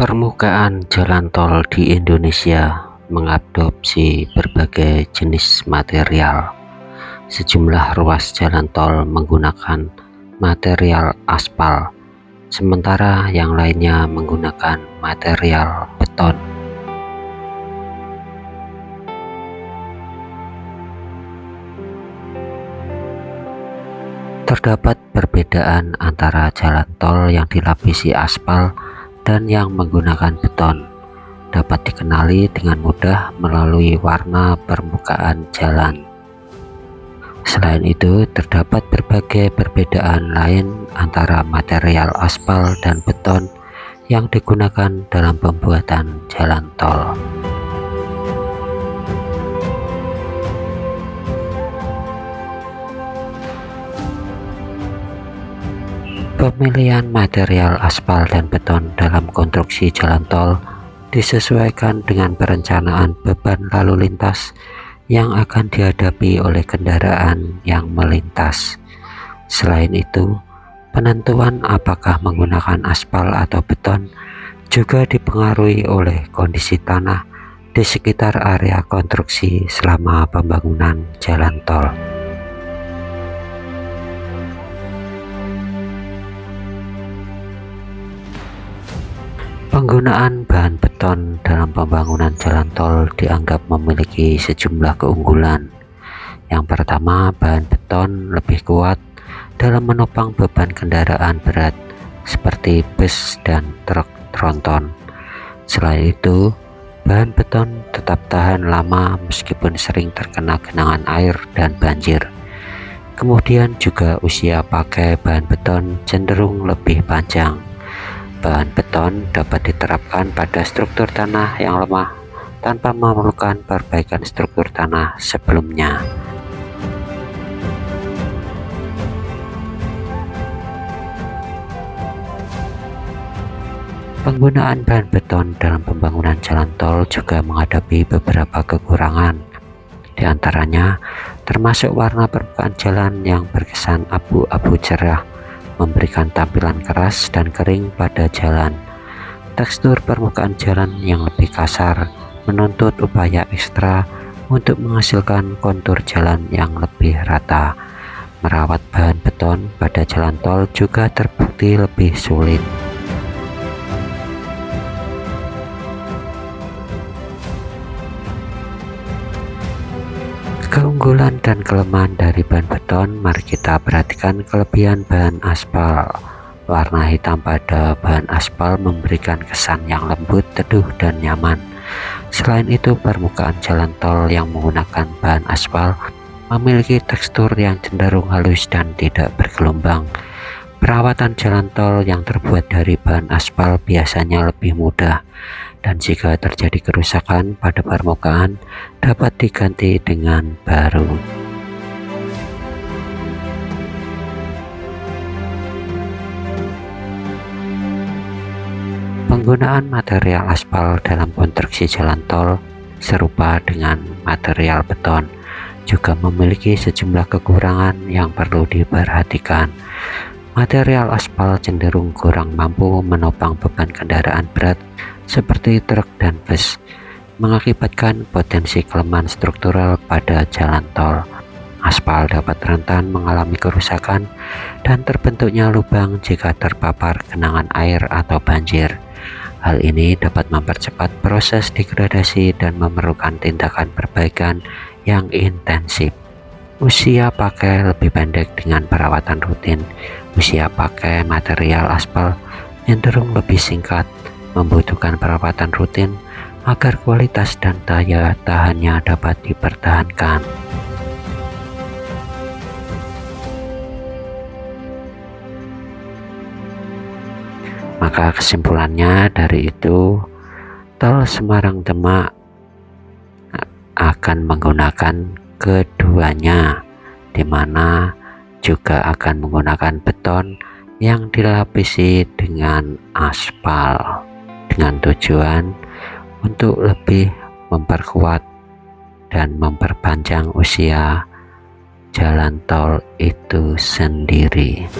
Permukaan jalan tol di Indonesia mengadopsi berbagai jenis material. Sejumlah ruas jalan tol menggunakan material aspal, sementara yang lainnya menggunakan material beton. Terdapat perbedaan antara jalan tol yang dilapisi aspal dan yang menggunakan beton. Dapat dikenali dengan mudah melalui warna permukaan jalan. Selain itu, terdapat berbagai perbedaan lain antara material aspal dan beton yang digunakan dalam pembuatan jalan tol. Pemilihan material aspal dan beton dalam konstruksi jalan tol disesuaikan dengan perencanaan beban lalu lintas yang akan dihadapi oleh kendaraan yang melintas. Selain itu, penentuan apakah menggunakan aspal atau beton juga dipengaruhi oleh kondisi tanah di sekitar area konstruksi selama pembangunan jalan tol. Penggunaan bahan beton dalam pembangunan jalan tol dianggap memiliki sejumlah keunggulan. Yang pertama, bahan beton lebih kuat dalam menopang beban kendaraan berat seperti bus dan truk tronton. Selain itu, bahan beton tetap tahan lama meskipun sering terkena genangan air dan banjir. Kemudian juga usia pakai bahan beton cenderung lebih panjang. Bahan beton dapat diterapkan pada struktur tanah yang lemah tanpa memerlukan perbaikan struktur tanah sebelumnya. Penggunaan bahan beton dalam pembangunan jalan tol juga menghadapi beberapa kekurangan. Di antaranya termasuk warna permukaan jalan yang berkesan abu-abu cerah, memberikan tampilan keras dan kering pada jalan. Tekstur permukaan jalan yang lebih kasar menuntut upaya ekstra untuk menghasilkan kontur jalan yang lebih rata. Merawat bahan beton pada jalan tol juga terbukti lebih sulit. Keunggulan dan kelemahan dari bahan beton, mari kita perhatikan kelebihan bahan aspal. Warna hitam pada bahan aspal memberikan kesan yang lembut, teduh, dan nyaman. Selain itu, permukaan jalan tol yang menggunakan bahan aspal memiliki tekstur yang cenderung halus dan tidak bergelombang. Perawatan jalan tol yang terbuat dari bahan aspal biasanya lebih mudah, dan jika terjadi kerusakan pada permukaan dapat diganti dengan baru. Penggunaan material aspal dalam konstruksi jalan tol serupa dengan material beton juga memiliki sejumlah kekurangan yang perlu diperhatikan. Material aspal cenderung kurang mampu menopang beban kendaraan berat seperti truk dan bus, mengakibatkan potensi kelemahan struktural pada jalan tol. Aspal dapat rentan mengalami kerusakan dan terbentuknya lubang jika terpapar genangan air atau banjir. Hal ini dapat mempercepat proses degradasi dan memerlukan tindakan perbaikan yang intensif. Usia pakai lebih pendek dengan perawatan rutin. Usia pakai material aspal cenderung lebih singkat, membutuhkan perawatan rutin agar kualitas dan daya tahannya dapat dipertahankan. Maka kesimpulannya dari itu, tol Semarang-Demak akan menggunakan keduanya, di mana juga akan menggunakan beton yang dilapisi dengan aspal dengan tujuan untuk lebih memperkuat dan memperpanjang usia jalan tol itu sendiri.